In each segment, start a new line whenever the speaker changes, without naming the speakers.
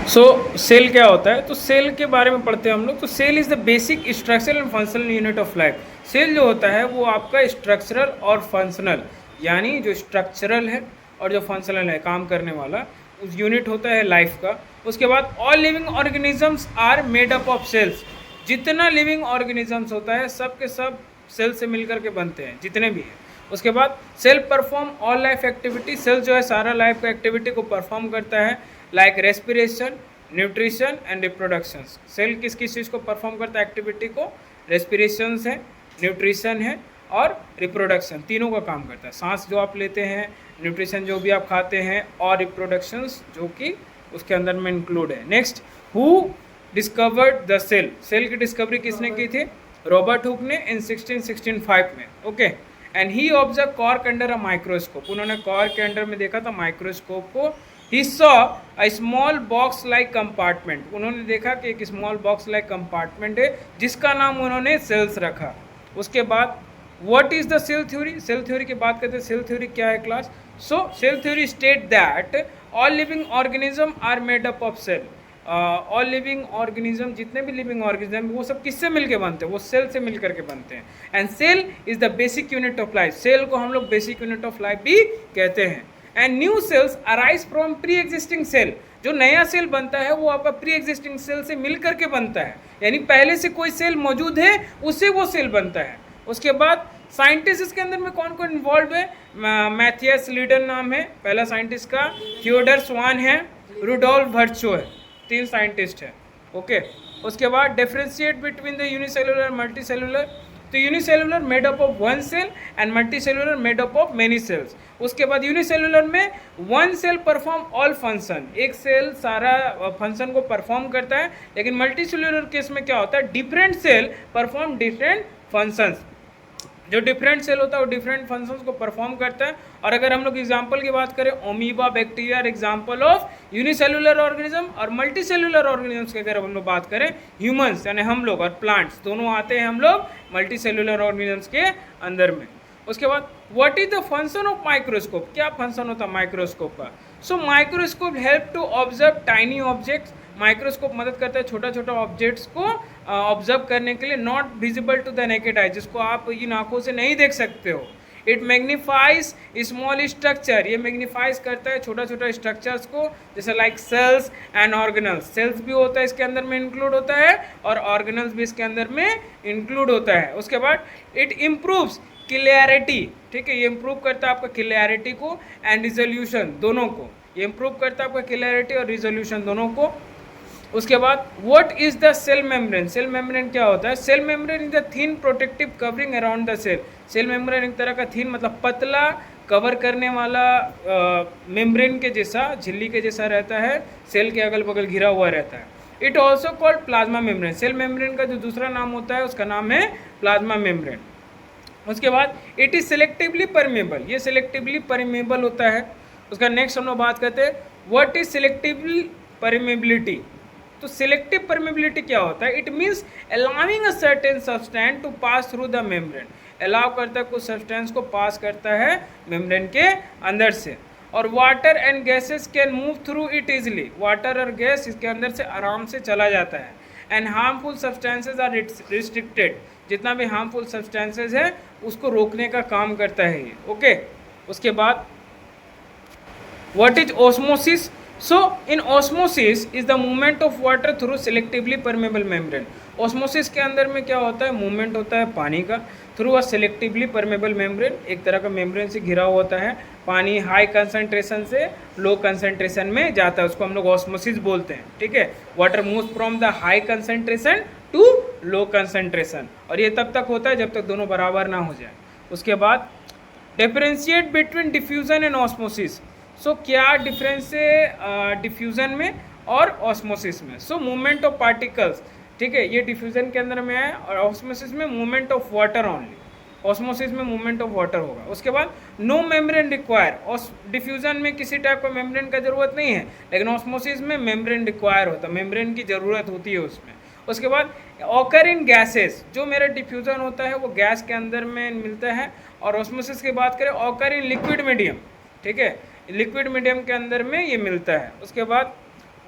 सो cell क्या होता है, तो सेल के बारे में पढ़ते हैं हम लोग। तो cell is the basic structural and functional unit of life. Cell जो होता है वो आपका स्ट्रक्चरल और फंक्शनल, यानी जो स्ट्रक्चरल है और जो फंक्शनल है, काम करने वाला, उस यूनिट होता है लाइफ का। उसके बाद all living organisms are made up of cells. जितना लिविंग ऑर्गेनिजम्स होता है सब के सब सेल से मिलकर के बनते हैं, जितने भी हैं। उसके बाद cell perform all life activity. Cell जो है सारा लाइफ का एक्टिविटी को परफॉर्म करता है, like respiration, nutrition and reproduction. Cell किस किस चीज़ को परफॉर्म करता है एक्टिविटी को? रेस्पिरेशन है, न्यूट्रिशन है और रिप्रोडक्शन, तीनों का काम करता है। सांस जो आप लेते हैं, न्यूट्रिशन जो भी आप खाते हैं, और रिप्रोडक्शंस जो कि उसके अंदर में इंक्लूड है। Next, who discovered the cell. Cell की डिस्कवरी किसने की थी? रॉबर्ट हुक ने इन 1665 में। Okay, and he observe cork under a microscope. उन्होंने कॉर्क के अंडर में देखा था माइक्रोस्कोप को। He saw a small box like compartment. उन्होंने देखा कि एक स्मॉल बॉक्स लाइक कंपार्टमेंट है जिसका नाम उन्होंने सेल्स रखा। उसके बाद what is the cell theory. Cell theory की बात करते हैं। सेल थ्योरी क्या है class? So cell theory state that all living organism are made up of cell. All living organism, जितने भी लिविंग ऑर्गेनिज्म, वो सब किससे मिलके बनते हैं? वो सेल से मिलकर के बनते हैं। And cell is the basic unit of life. Cell को हम लोग बेसिक यूनिट ऑफ लाइफ भी कहते हैं। And new cells arise from pre existing cell. जो नया सेल बनता है वो आपका प्री एग्जिस्टिंग सेल से मिलकर के बनता है, यानी पहले से कोई सेल मौजूद है उससे वो सेल बनता है। उसके बाद साइंटिस्ट इसके अंदर में कौन कौन इन्वॉल्व है? मैथियस लीडन नाम है पहला साइंटिस्ट का, थियोडर स्वान है, रुडोल्फ वर्चो है, 3 साइंटिस्ट है। ओके, उसके बाद differentiate between the unicellular multicellular. तो unicellular made up of 1 cell and multicellular made up of many cells. उसके बाद यूनिसेलुलर में 1 सेल परफॉर्म ऑल फंक्शन, एक सेल सारा फंक्शन को परफॉर्म करता है। लेकिन मल्टी सेलुलर केस में क्या होता है? Different cell perform different functions. जो डिफरेंट सेल होता है वो डिफरेंट फंक्शंस को परफॉर्म करता है। और अगर हम लोग एग्जांपल की बात करें, amoeba bacteria example of unicellular organism, और मल्टी सेलुलर ऑर्गेनिजम्स की अगर हम लोग बात करें, ह्यूमंस यानी हम लोग और प्लांट्स दोनों आते हैं हम लोग मल्टी सेलुलर ऑर्गेनिजम्स के अंदर में। उसके बाद what is the function of microscope. क्या फंक्शन होता है माइक्रोस्कोप का? So microscope help to observe tiny objects. Microscope मदद करता है छोटा छोटा ऑब्जेक्ट्स को ऑब्जर्व करने के लिए, not visible to the naked eye, जिसको आप इन आंखों से नहीं देख सकते हो। It magnifies small structure. ये मैग्नीफाइज करता है छोटा छोटा स्ट्रक्चर्स को, जैसे like cells and organelles. Cells भी होता है इसके अंदर में इंक्लूड होता है, और ऑर्गेनल्स भी इसके अंदर में इंक्लूड होता है। उसके बाद इट इम्प्रूव्स क्लियरिटी। ठीक है, ये इंप्रूव करता है आपका क्लियरिटी को एंड रिजोल्यूशन दोनों को। ये इंप्रूव करता है आपका क्लियरिटी और रिजोल्यूशन दोनों को। उसके बाद what is the cell membrane. Cell membrane क्या होता है? Cell membrane is the thin protective covering around the cell. Cell membrane एक तरह का थिन मतलब पतला कवर करने वाला मेम्ब्रेन के जैसा, झिल्ली के जैसा रहता है, सेल के अगल बगल घिरा हुआ रहता है। It also called plasma membrane. Cell membrane का जो दूसरा नाम होता है उसका नाम है प्लाज्मा मेम्ब्रेन। उसके बाद इट इज सिलेक्टिवली परमेबल। ये सिलेक्टिवली परमेबल होता है। उसका नेक्स्ट हम लोग बात करते हैं व्हाट इज सिलेक्टिवली परमेबिलिटी। तो सिलेक्टिव परमेबिलिटी क्या होता है? It means allowing a certain substance to pass through the membrane. Allow करता है कुछ सब्सटेंस को पास करता है मेम्ब्रेन के अंदर से। और water and gases can move through it easily. Water और गैस इसके अंदर से आराम से चला जाता है। And harmful substances are restricted. जितना भी हार्मफुल सब्सटेंसेज है उसको रोकने का काम करता है ये। ओके, उसके बाद what is osmosis. So in osmosis is the movement of water through selectively permeable membrane. Osmosis के अंदर में क्या होता है? मूवमेंट होता है पानी का through a selectively permeable membrane. एक तरह का मेम्ब्रेन से घिरा होता है। पानी हाई कंसंट्रेशन से लो कंसंट्रेशन में जाता है, उसको हम लोग ऑस्मोसिस बोलते हैं। ठीक है, water moves from the high concentration to low concentration, और ये तब तक होता है जब तक दोनों बराबर ना हो जाए। उसके बाद differentiate between diffusion and osmosis. So क्या डिफरेंस है डिफ्यूज़न में और ऑस्मोसिस में? सो मूवमेंट ऑफ पार्टिकल्स, ठीक है, ये डिफ्यूज़न के अंदर में है, और ऑस्मोसिस में movement of water only. Osmosis में मूवमेंट ऑफ वाटर होगा। उसके बाद नो मेम्ब्रेन रिक्वायर। डिफ्यूज़न में किसी टाइप का मेम्ब्रेन का ज़रूरत नहीं है, लेकिन ऑस्मोसिस में मेम्ब्रेन रिक्वायर होता है, मेम्ब्रेन की ज़रूरत होती है उसमें। उसके बाद ऑकर इन गैसेस। जो मेरा डिफ्यूज़न होता है वो गैस के अंदर में मिलता है। और ऑस्मोसिस की बात करें ऑकर इन लिक्विड मीडियम। ठीक है, लिक्विड मीडियम के अंदर में ये मिलता है। उसके बाद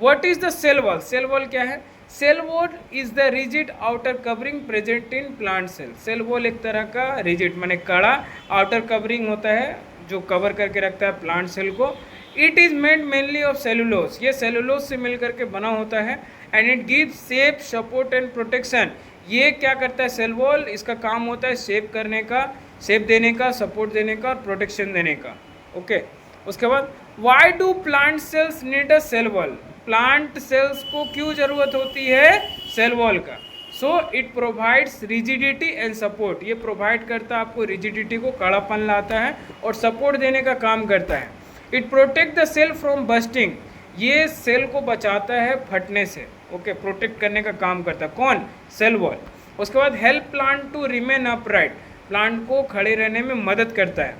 what is the cell wall? Cell wall क्या है? Cell wall is the rigid outer covering present in plant cell. Cell wall एक तरह का रिजिड माने कड़ा आउटर कवरिंग होता है जो कवर करके रखता है प्लांट सेल को। It is made mainly of cellulose, ये सेलुलोज से मिल करके बना होता है। And it gives shape, support and protection. ये क्या करता है सेल वॉल? इसका काम होता है शेप करने का, शेप देने का, सपोर्ट देने का और प्रोटेक्शन देने का। ओके उसके बाद why do plant cells need a cell wall? Plant cells को क्यों जरूरत होती है सेल वॉल का? So it provides rigidity and support. ये प्रोवाइड करता है आपको रिजिडिटी को, कड़ापन लाता है और सपोर्ट देने का काम करता है। It protect the cell from bursting, ये सेल को बचाता है फटने से। ओके प्रोटेक्ट करने का काम करता है कौन? Cell wall. उसके बाद help plant to remain upright, plant को खड़े रहने में मदद करता है।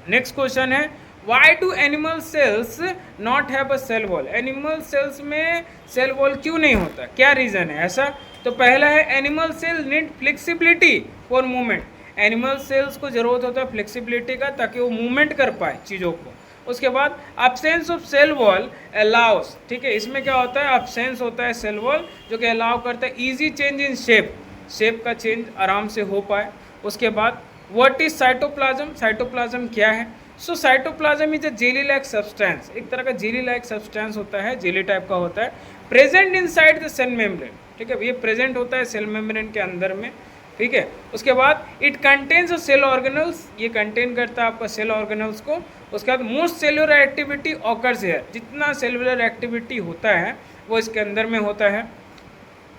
नेक्स्ट क्वेश्चन है why do animal cells not have a cell wall? Animal cells में सेल वॉल क्यों नहीं होता, क्या रीज़न है ऐसा? तो पहला है animal cell need flexibility for movement. Animal cells को जरूरत होता है फ्लेक्सिबिलिटी का ताकि वो मूवमेंट कर पाए चीज़ों को। उसके बाद absence of cell wall allows, ठीक है इसमें क्या होता है? अब्सेंस होता है सेल वॉल जो कि अलाउ करता है easy change in shape, shape का चेंज आराम से हो पाए। उसके बाद व्हाट इज साइटोप्लाज्म? साइटोप्लाज्म क्या है? So cytoplasm is a jelly like substance, एक तरह का जेली लाइक सब्सटेंस होता है, जेली टाइप का होता है, present inside the cell membrane. ठीक है ये प्रेजेंट होता है सेल मेम्ब्रेन के अंदर में। ठीक है उसके बाद इट कंटेन्स सेल ऑर्गेनल्स, ये कंटेन करता है आपका सेल ऑर्गेनल्स को। उसके बाद most cellular activity occurs here, जितना सेलुलर एक्टिविटी होता है वो इसके अंदर में होता है।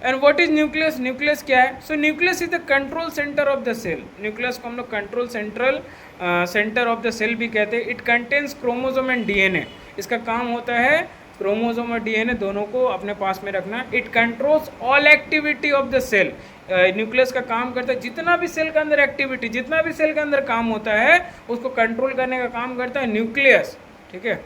And what is nucleus? Nucleus क्या है? So nucleus is the control centre of the cell. Nucleus को हम लोग control centre of the cell भी कहते हैं। It contains chromosome and DNA, इसका काम होता है क्रोमोसोम और डीएनए दोनों को अपने पास में रखना। It controls all activity of the cell, nucleus का काम करता है जितना भी सेल के अंदर एक्टिविटी, जितना भी सेल के अंदर काम होता है उसको कंट्रोल करने का काम करता है न्यूक्लियस। ठीक है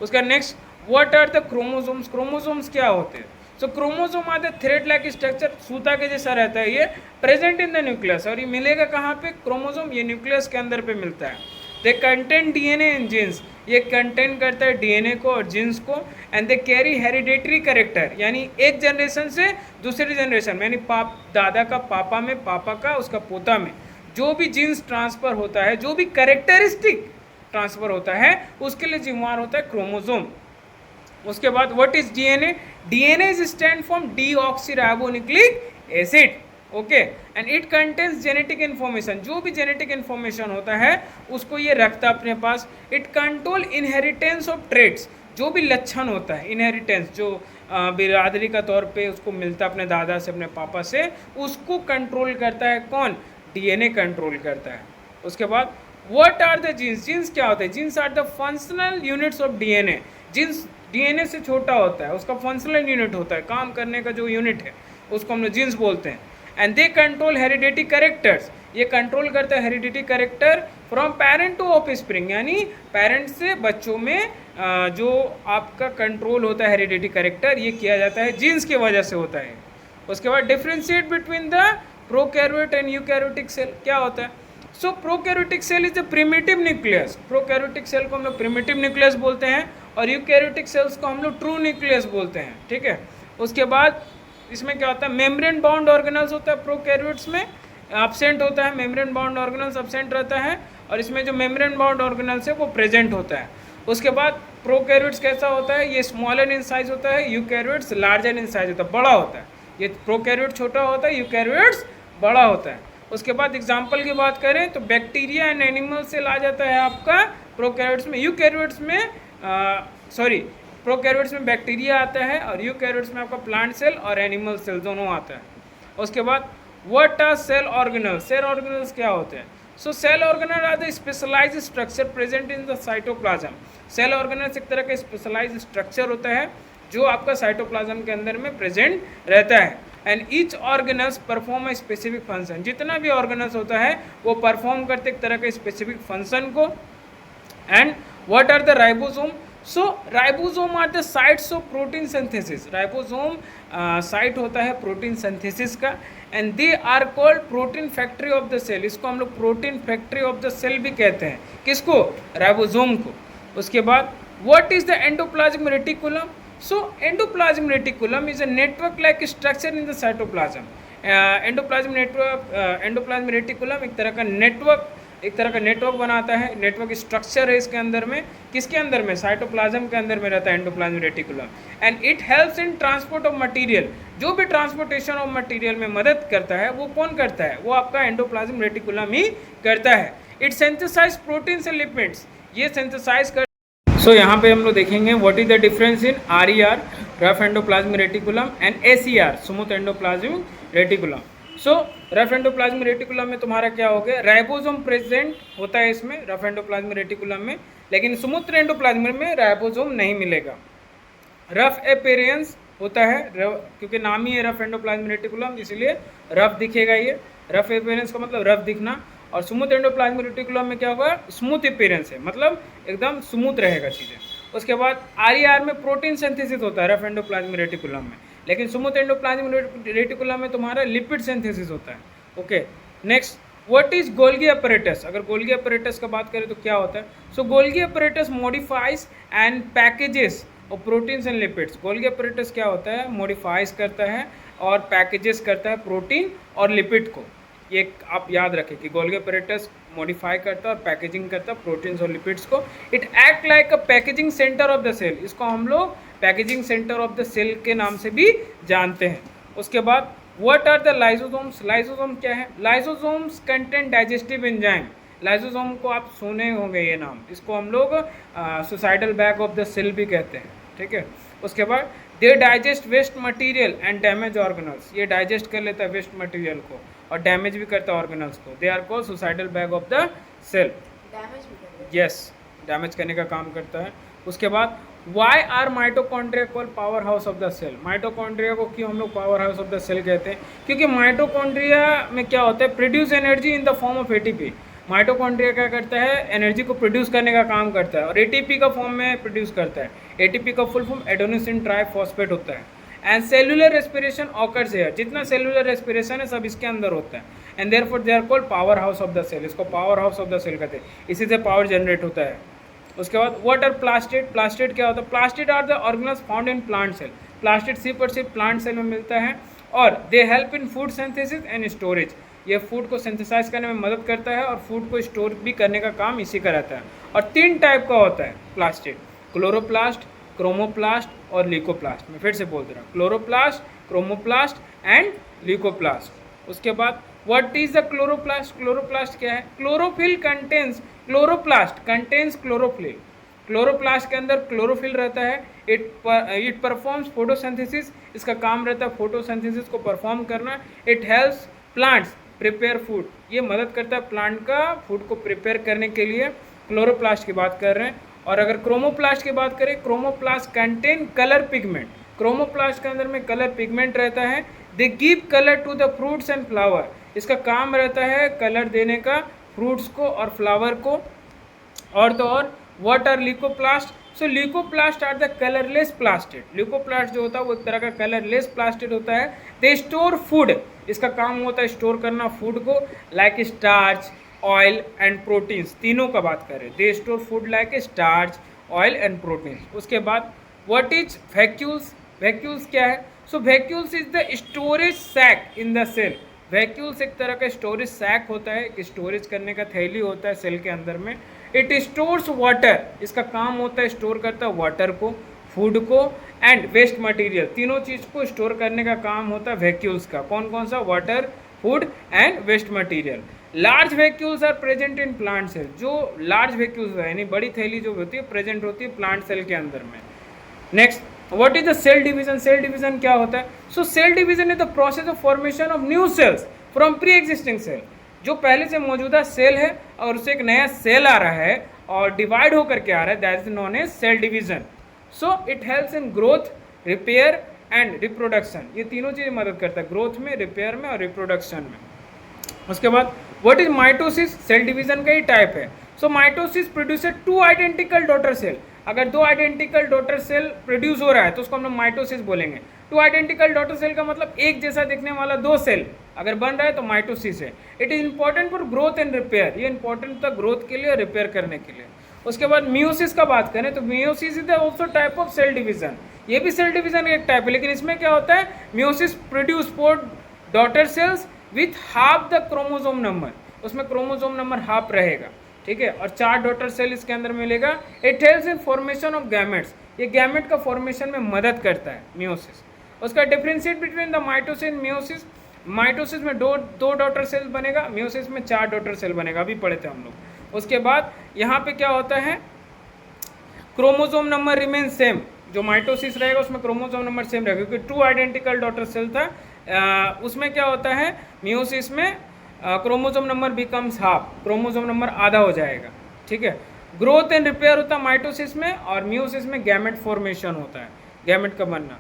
उसका next what are the chromosomes? Chromosomes क्या होते हैं? So chromosome are the thread like structure, सूता के जैसा रहता है ये, प्रेजेंट इन द न्यूक्लियस। और ये मिलेगा कहाँ पे? क्रोमोसोम ये न्यूक्लियस के अंदर पे मिलता है। They contain DNA and genes, ये कंटेन करता है डीएनए को और जीन्स को। And they carry hereditary character, यानी एक जनरेशन से दूसरी जनरेशन यानी दादा का पापा में, पापा का उसका पोता में जो भी जीन्स ट्रांसफर होता है, जो भी कैरेक्टरिस्टिक ट्रांसफर होता है उसके लिए जिम्मेवार होता है क्रोमोसोम। उसके बाद what is DNA? DNA is stand for deoxyribonucleic acid. Okay and it contains genetic information, जो भी जेनेटिक इन्फॉर्मेशन होता है उसको ये रखता है अपने पास। It control inheritance of traits, जो भी लक्षण होता है इनहेरिटेंस जो बिरादरी का तौर पे उसको मिलता है अपने दादा से, अपने पापा से, उसको कंट्रोल करता है कौन? डीएनए कंट्रोल करता है। उसके बाद what are the genes? Genes क्या होता है? Genes are the functional units of DNA. Genes DNA से छोटा होता है, उसका फंक्शनल यूनिट होता है, काम करने का जो यूनिट है उसको हम लोग जीन्स बोलते हैं। And they control heredity characters, ये कंट्रोल करता है heredity character from parent to offspring, यानी पेरेंट से बच्चों में जो आपका कंट्रोल होता है हेरिडिटी कैरेक्टर ये किया जाता है जीन्स की वजह से होता है। उसके बाद differentiate between the prokaryote and eukaryotic cell क्या होता है? So prokaryotic cell is the primitive nucleus, prokaryotic cell को हम लोग प्रिमिटिव न्यूक्लियस बोलते हैं और यूकैरियोटिक सेल्स को हम लोग ट्रू न्यूक्लियस बोलते हैं। ठीक है उसके बाद इसमें क्या होता है? मेम्ब्रेन बाउंड ऑर्गेनल्स होता है प्रोकैरियोट्स में, एब्सेंट होता है, मेम्ब्रेन बाउंड ऑर्गेनल्स एब्सेंट रहता है, और इसमें जो मेम्ब्रेन बाउंड ऑर्गेनल्स है वो प्रेजेंट होता है। उसके बाद प्रोकैरियोट्स कैसा होता है? ये स्मॉलर इन साइज होता है, यूकैरियोट्स लार्जर इन साइज होता है, बड़ा होता है। ये प्रोकैरियोट छोटा होता है, यूकैरियोट्स बड़ा होता है। उसके बाद एग्जाम्पल की बात करें तो बैक्टीरिया एंड एनिमल सेल आ जाता है आपका प्रोकैरियोट्स में। यूकैरियोट्स में प्रोकैरियोट्स में बैक्टीरिया आता है और यूकैरियोट्स में आपका प्लांट सेल और एनिमल सेल दोनों आता है। उसके बाद what are cell organelles? Cell organelles क्या होते हैं? So cell organelle are the specialised structure present in the cytoplasm. Cell organelles एक तरह का स्पेशलाइज्ड स्ट्रक्चर होता है जो आपका साइटोप्लाज्म के अंदर में प्रेजेंट रहता है। And each organelles perform a specific function, जितना भी ऑर्गेनल्स होता है वो परफॉर्म करते एक तरह के स्पेसिफिक फंक्शन को। And what are the ribosome? So ribosome are the sites of protein synthesis, ribosome site होता है प्रोटीन सिंथेसिस का। And they are called protein factory of the cell, इसको हम लोग protein factory of the cell भी कहते हैं। किसको? राइबोसोम को। उसके बाद what is the endoplasmic reticulum? So endoplasmic reticulum is a network-like structure in the cytoplasm. Endoplasmic reticulum एक तरह का नेटवर्क बनाता है, नेटवर्क स्ट्रक्चर है इसके अंदर में, किसके अंदर में, साइटोप्लाज्म के अंदर में रहता है endoplasmic reticulum. And it helps in transport of material, जो भी ट्रांसपोर्टेशन ऑफ मटेरियल में मदद करता है वो कौन करता है, वो आपका एंडोप्लाज्मिक रेटिकुलम ही करता है। It synthesise proteins and lipids, ये सिंथेसाइज कर। सो यहाँ पे हम लोग देखेंगे what is the difference in RER rough endoplasmic reticulum and SER smooth endoplasmic reticulum. So rough endoplasmic reticulum में तुम्हारा क्या हो गया, राइबोसोम प्रेजेंट होता है इसमें रफ एंडोप्लाज्मिक रेटिकुलम में, लेकिन स्मूथ एंडोप्लाज्मिक में राइबोसोम नहीं मिलेगा। रफ अपीयरेंस होता है, क्योंकि नाम ही है रफ एंडोप्लाज्मिक रेटिकुलम इसलिए रफ दिखेगा ये, रफ अपीयरेंस का मतलब रफ दिखना। और स्मूथ एंडोप्लाज्मिक रेटिकुलम में क्या होगा, स्मूथ अपीयरेंस है, मतलब एकदम स्मूथ रहेगा चीज़ें। उसके बाद RER में प्रोटीन सिंथेसिस होता है रफ एंडोप्लाज्मिक रेटिकुलम में, लेकिन स्मूथ एंडोप्लाज्मिक रेटिकुलम में तुम्हारा लिपिड सिंथेसिस होता है। Okay, next what is Golgi apparatus. अगर गोल्गी अपैरेटस का बात करें तो क्या होता है, so Golgi apparatus modifies and packages और proteins and lipids. Golgi apparatus क्या होता है, मॉडिफाइज करता है और पैकेजेस करता है प्रोटीन और लिपिड को। ये आप याद रखें कि गोल्गी अपैरेटस मॉडिफाई करता है और पैकेजिंग करता है प्रोटीन्स और लिपिड्स को। It act like a packaging centre of the cell, इसको हम लोग packaging centre of the cell के नाम से भी जानते हैं। उसके बाद what are the lysosomes. Lysosome क्या है, lysosomes contain digestive enzyme. Lysosome को आप सुने होंगे ये नाम, इसको हम लोग suicidal bag of the cell भी कहते हैं, ठीक है। उसके बाद they digest waste material and damage organelles, ये डाइजेस्ट कर लेता है वेस्ट मटेरियल को और डैमेज भी करता है ऑर्गेनल्स को। They are called suicidal bag of the cell, yes, damage करने का काम करता है। उसके बाद why are mitochondria called power house of the cell. Mitochondria को क्यों हम लोग power house of the cell कहते हैं, क्योंकि माइटोकॉन्ड्रिया में क्या होता है, produce energy in the form of ATP। Mitochondria क्या करता है, एनर्जी को प्रोड्यूस करने का काम करता है और ATP का फॉर्म में प्रोड्यूस करता है। ATP का फुल फॉर्म एडेनोसिन ट्राइफॉस्फेट होता है। And cellular respiration occurs here, जितना सेलुलर रेस्पिरेशन है सब इसके अंदर होता है। And therefore they are called power house of the cell, इसको power house of the cell कहते हैं, इसी से पावर जनरेट होता है। उसके बाद व्हाट आर प्लास्टिड। प्लास्टिड क्या होता है, plastid are the organelles found in plant cell. Plastid सिर्फ और सिर्फ प्लांट सेल में मिलता है और they help in food synthesis and storage. ये फूड को सिंथेसाइज करने में मदद करता है और फूड को स्टोर भी करने का काम इसी का रहता है। और 3 टाइप का होता है प्लास्टिड, क्लोरोप्लास्ट, क्रोमोप्लास्ट और ल्यूकोप्लास्ट। मैं फिर से बोल दे रहा हूँ, क्लोरोप्लास्ट, क्रोमोप्लास्ट एंड ल्यूकोप्लास्ट। उसके बाद what is the chloroplast. Chloroplast क्या है, chlorophyll contains, chloroplast contains chlorophyll. Chloroplast के अंदर क्लोरोफिल रहता है। इट परफॉर्म्स फोटोसिंथेसिस, इसका काम रहता है फोटोसिंथेसिस को परफॉर्म करना। It helps plants prepare food, ये मदद करता है प्लांट का फूड को प्रिपेयर करने के लिए। क्लोरोप्लास्ट की बात कर रहे हैं। और अगर क्रोमोप्लास्ट की बात करें, chromoplast contain colour pigment. Chromoplast के अंदर में कलर पिगमेंट रहता है। They give colour to the fruits and flower, इसका काम रहता है कलर देने का फ्रूट्स को और फ्लावर को। और तो और what are leucoplast. So leucoplast are the colourless plastid. Leucoplast जो होता है वो एक तरह का कलरलेस प्लास्टिड होता है। दे स्टोर फूड, इसका काम होता है स्टोर करना फूड को, like starch, oil and proteins, तीनों का बात करें। They store food like starch, oil and proteins. उसके बाद व्हाट इज वैक्यूल्स। वैक्यूल्स क्या है, so vacuoles is the storage sac in the cell. Vacuoles एक तरह का स्टोरेज सैक होता है, एक स्टोरेज करने का थैली होता है सेल के अंदर में। इट स्टोर्स वाटर, इसका काम होता है स्टोर करता है वाटर को, फूड को एंड वेस्ट मटेरियल, तीनों चीज़ को स्टोर करने का काम होता है वैक्यूल्स का। कौन कौन सा, water, food and waste material. Large vacuoles are present in plant cell. जो लार्ज वैक्यूल्स है यानी बड़ी थैली जो होती है प्रेजेंट होती है प्लांट सेल के अंदर में। Next what is the cell division. Cell division क्या होता है, so cell division is the process of formation of new cells from pre existing cell. जो पहले से मौजूदा सेल है और उससे एक नया सेल आ रहा है और डिवाइड होकर के आ रहा है, that is known as cell division. So it helps in growth, repair and reproduction. ये तीनों चीज़ें मदद करता है ग्रोथ में, रिपेयर में और रिप्रोडक्शन में। उसके बाद what is mitosis. Cell division का ही टाइप है। So mitosis produce 2 identical daughter cell. अगर 2 आइडेंटिकल डॉटर सेल प्रोड्यूस हो रहा है तो उसको हम लोग माइटोसिस बोलेंगे। 2 आइडेंटिकल डॉटर सेल का मतलब एक जैसा दिखने वाला 2 सेल अगर बन रहा है तो माइटोसिस है। It is important for growth and repair, ये इंपॉर्टेंट था ग्रोथ के लिए और रिपेयर करने के लिए। उसके बाद मियोसिस का बात करें तो meiosis is also type of cell division. ये भी सेल डिवीजन का एक टाइप है, लेकिन इसमें क्या होता है, meiosis produce 4 daughter cells with half the chromosome number, उसमें क्रोमोसोम नंबर हाफ रहेगा, ठीक है, और 4 डॉटर सेल इसके अंदर मिलेगा। It helps in formation of gametes, ये गैमेट का फॉर्मेशन में मदद करता है मियोसिस। उसका differentiate between the mitosis and meiosis, mitosis में दो डॉटर सेल बनेगा, मियोसिस में 4 डॉटर सेल बनेगा, अभी पढ़े थे हम लोग। उसके बाद यहाँ पे क्या होता है, क्रोमोसोम नंबर रिमेन सेम, जो माइटोसिस रहेगा उसमें क्रोमोसोम नंबर सेम रहेगा, क्योंकि 2 आइडेंटिकल डॉटर सेल था। उसमें क्या होता है, मियोसिस में chromosome number becomes half, chromosome number आधा हो जाएगा, ठीक है। ग्रोथ एंड रिपेयर होता है माइटोसिस में, और मियोसिस में गैमेट फॉर्मेशन होता है, गैमेट का बनना।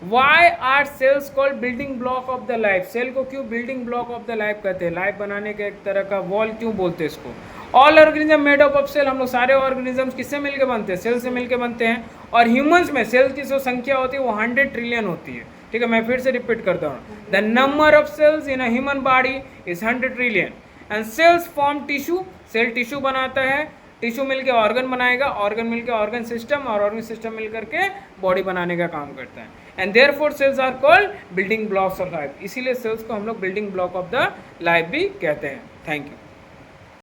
Why are cells called building block of the life, cell को क्यों building block of the life कहते हैं, लाइफ बनाने के एक तरह का वॉल क्यों बोलते हैं इसको। All organism made up of cell, हम लोग सारे ऑर्गेनिज्म किससे मिलकर बनते हैं, सेल से मिलकर बनते हैं। और ह्यूमंस में सेल की जो संख्या होती है वो 100 ट्रिलियन होती है, ठीक है। मैं फिर से रिपीट करता हूँ, the number of cells in a human body is 100 trillion and cells form tissue, cell tissue बनाता है, टिश्यू मिलके ऑर्गन बनाएगा, ऑर्गन मिलके ऑर्गन सिस्टम, और ऑर्गन सिस्टम मिलकर के बॉडी बनाने का काम करता है। And therefore cells are called building blocks of life, इसीलिए सेल्स को हम लोग building block of the life भी कहते हैं। Thank you.